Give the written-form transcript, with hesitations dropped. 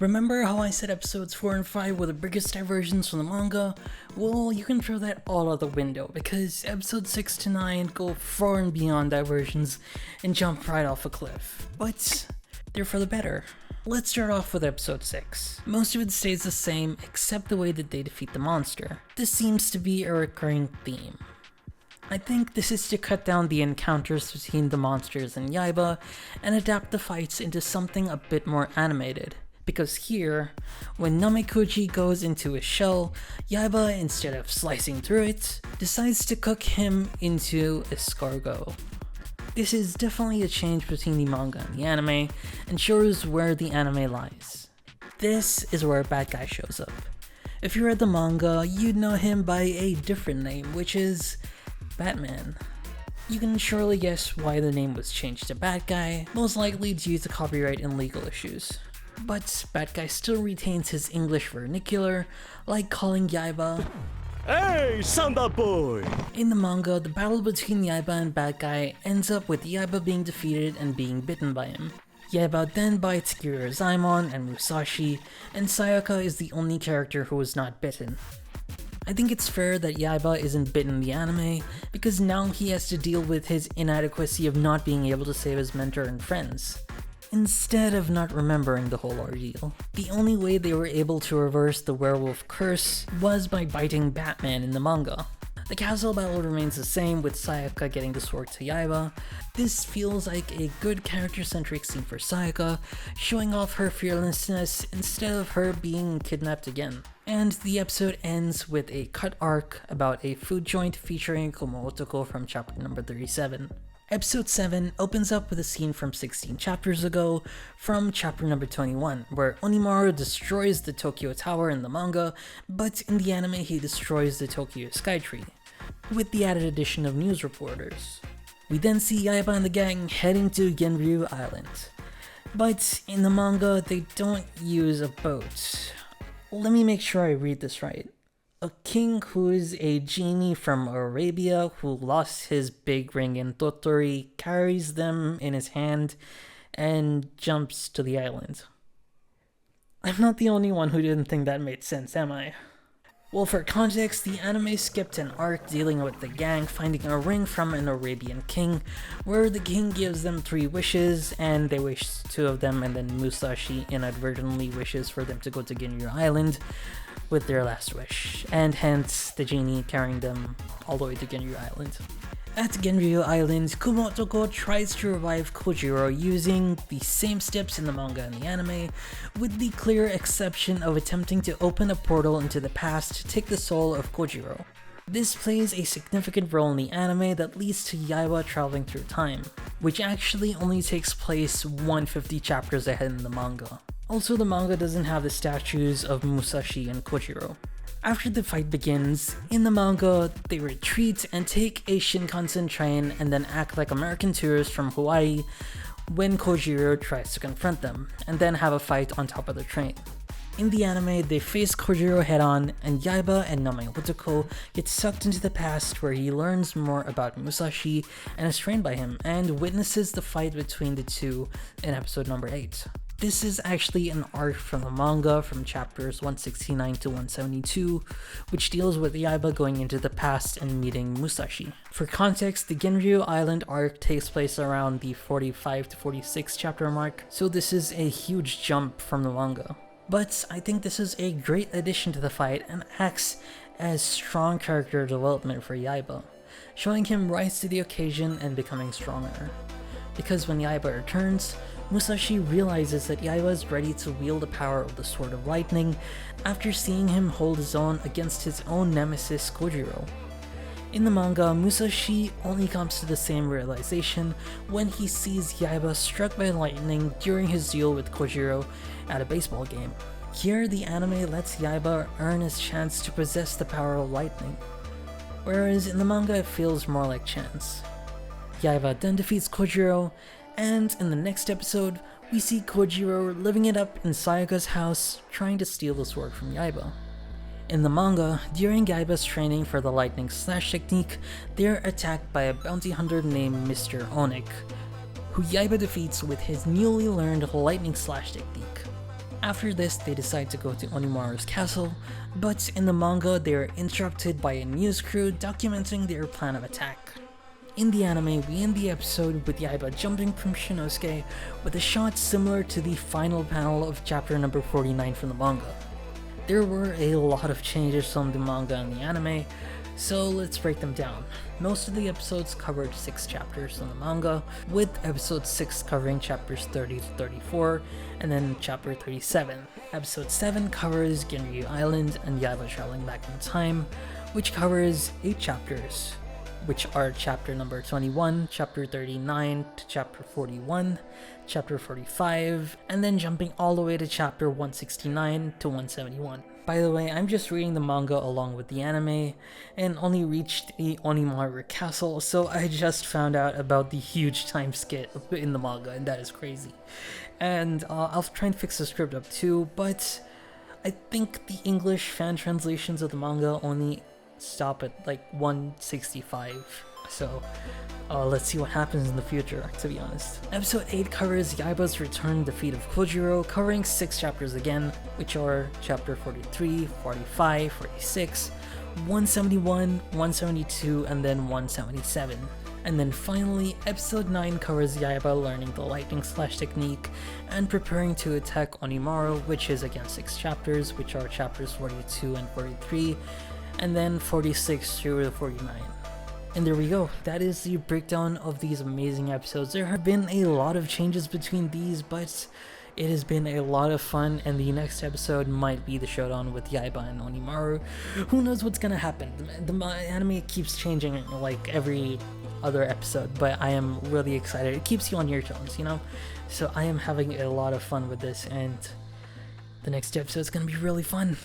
Remember how I said episodes 4 and 5 were the biggest diversions from the manga? Well, you can throw that all out the window because episodes 6 to 9 go far and beyond diversions and jump right off a cliff. But they're for the better. Let's start off with episode 6. Most of it stays the same except the way that they defeat the monster. This seems to be a recurring theme. I think this is to cut down the encounters between the monsters and Yaiba and adapt the fights into something a bit more animated. Because here, when Namekuji goes into his shell, Yaiba, instead of slicing through it, decides to cook him into escargot. This is definitely a change between the manga and the anime, and shows where the anime lies. This is where Bad Guy shows up. If you read the manga, you'd know him by a different name, which is Batman. You can surely guess why the name was changed to Bad Guy, most likely due to copyright and legal issues. But Bad Guy still retains his English vernacular, like calling Yaiba Hey, Samba boy! In the manga, the battle between Yaiba and Bad Guy ends up with Yaiba being defeated and being bitten by him. Yaiba then bites Kirizaemon and Musashi, and Sayaka is the only character who was not bitten. I think it's fair that Yaiba isn't bitten in the anime, because now he has to deal with his inadequacy of not being able to save his mentor and friends, instead of not remembering the whole ordeal. The only way they were able to reverse the werewolf curse was by biting Batman in the manga. The castle battle remains the same, with Sayaka getting the sword to Yaiba. This feels like a good character-centric scene for Sayaka, showing off her fearlessness instead of her being kidnapped again. And the episode ends with a cut arc about a food joint featuring Kumo Otoko from chapter number 37. Episode 7 opens up with a scene from 16 chapters ago, from chapter number 21, where Onimaru destroys the Tokyo Tower in the manga, but in the anime he destroys the Tokyo Skytree, with the added addition of news reporters. We then see Yaiba and the gang heading to Genryu Island, but in the manga they don't use a boat. Let me make sure I read this right. A king who is a genie from Arabia who lost his big ring in Tottori carries them in his hand and jumps to the island. I'm not the only one who didn't think that made sense, am I? Well, for context, the anime skipped an arc dealing with the gang finding a ring from an Arabian king, where the king gives them 3 wishes, and they wish 2 of them, and then Musashi inadvertently wishes for them to go to Ginryu Island with their last wish, and hence the genie carrying them all the way to Ginryu Island. At Genryu Island, Kumo Otoko tries to revive Kojiro using the same steps in the manga and the anime, with the clear exception of attempting to open a portal into the past to take the soul of Kojiro. This plays a significant role in the anime that leads to Yaiba traveling through time, which actually only takes place 150 chapters ahead in the manga. Also, the manga doesn't have the statues of Musashi and Kojiro. After the fight begins, in the manga, they retreat and take a Shinkansen train and then act like American tourists from Hawaii when Kojiro tries to confront them, and then have a fight on top of the train. In the anime, they face Kojiro head-on, and Yaiba and Name Otoko get sucked into the past where he learns more about Musashi and is trained by him, and witnesses the fight between the two in episode number 8. This is actually an arc from the manga from chapters 169 to 172, which deals with Yaiba going into the past and meeting Musashi. For context, the Genryu Island arc takes place around the 45 to 46 chapter mark, so this is a huge jump from the manga. But I think this is a great addition to the fight and acts as strong character development for Yaiba, showing him rise to the occasion and becoming stronger. Because when Yaiba returns, Musashi realizes that Yaiba is ready to wield the power of the Sword of Lightning after seeing him hold his own against his own nemesis Kojiro. In the manga, Musashi only comes to the same realization when he sees Yaiba struck by lightning during his duel with Kojiro at a baseball game. Here, the anime lets Yaiba earn his chance to possess the power of lightning, whereas in the manga it feels more like chance. Yaiba then defeats Kojiro, and in the next episode, we see Kojiro living it up in Sayaka's house, trying to steal the sword from Yaiba. In the manga, during Yaiba's training for the lightning slash technique, they are attacked by a bounty hunter named Mr. Onik, who Yaiba defeats with his newly learned lightning slash technique. After this, they decide to go to Onimaru's castle, but in the manga, they are interrupted by a news crew documenting their plan of attack. In the anime, we end the episode with Yaiba jumping from Shinosuke with a shot similar to the final panel of chapter number 49 from the manga. There were a lot of changes from the manga and the anime, so let's break them down. Most of the episodes covered 6 chapters from the manga, with episode 6 covering chapters 30 to 34, and then chapter 37. Episode 7 covers Ginryu Island and Yaiba traveling back in time, which covers 8 chapters, which are chapter number 21, chapter 39 to chapter 41, chapter 45, and then jumping all the way to chapter 169 to 171. By the way, I'm just reading the manga along with the anime, and only reached the Onimaru castle, so I just found out about the huge time skip in the manga, and that is crazy. And I'll try and fix the script up too, but I think the English fan translations of the manga only stop at like 165, so let's see what happens in the future, to be honest. Episode 8 covers Yaiba's return defeat of Kojiro, covering 6 chapters again, which are chapter 43, 45, 46, 171, 172, and then 177. And then finally, episode 9 covers Yaiba learning the lightning slash technique and preparing to attack Onimaru, which is again 6 chapters, which are chapters 42 and 43, and then 46 through 49. And there we go, that is the breakdown of these amazing episodes. There have been a lot of changes between these, but it has been a lot of fun, and the next episode might be the showdown with Yaiba and Onimaru. Who knows what's gonna happen? The anime keeps changing like every other episode, but I am really excited. It keeps you on your toes, you know? So I am having a lot of fun with this, and the next episode is gonna be really fun.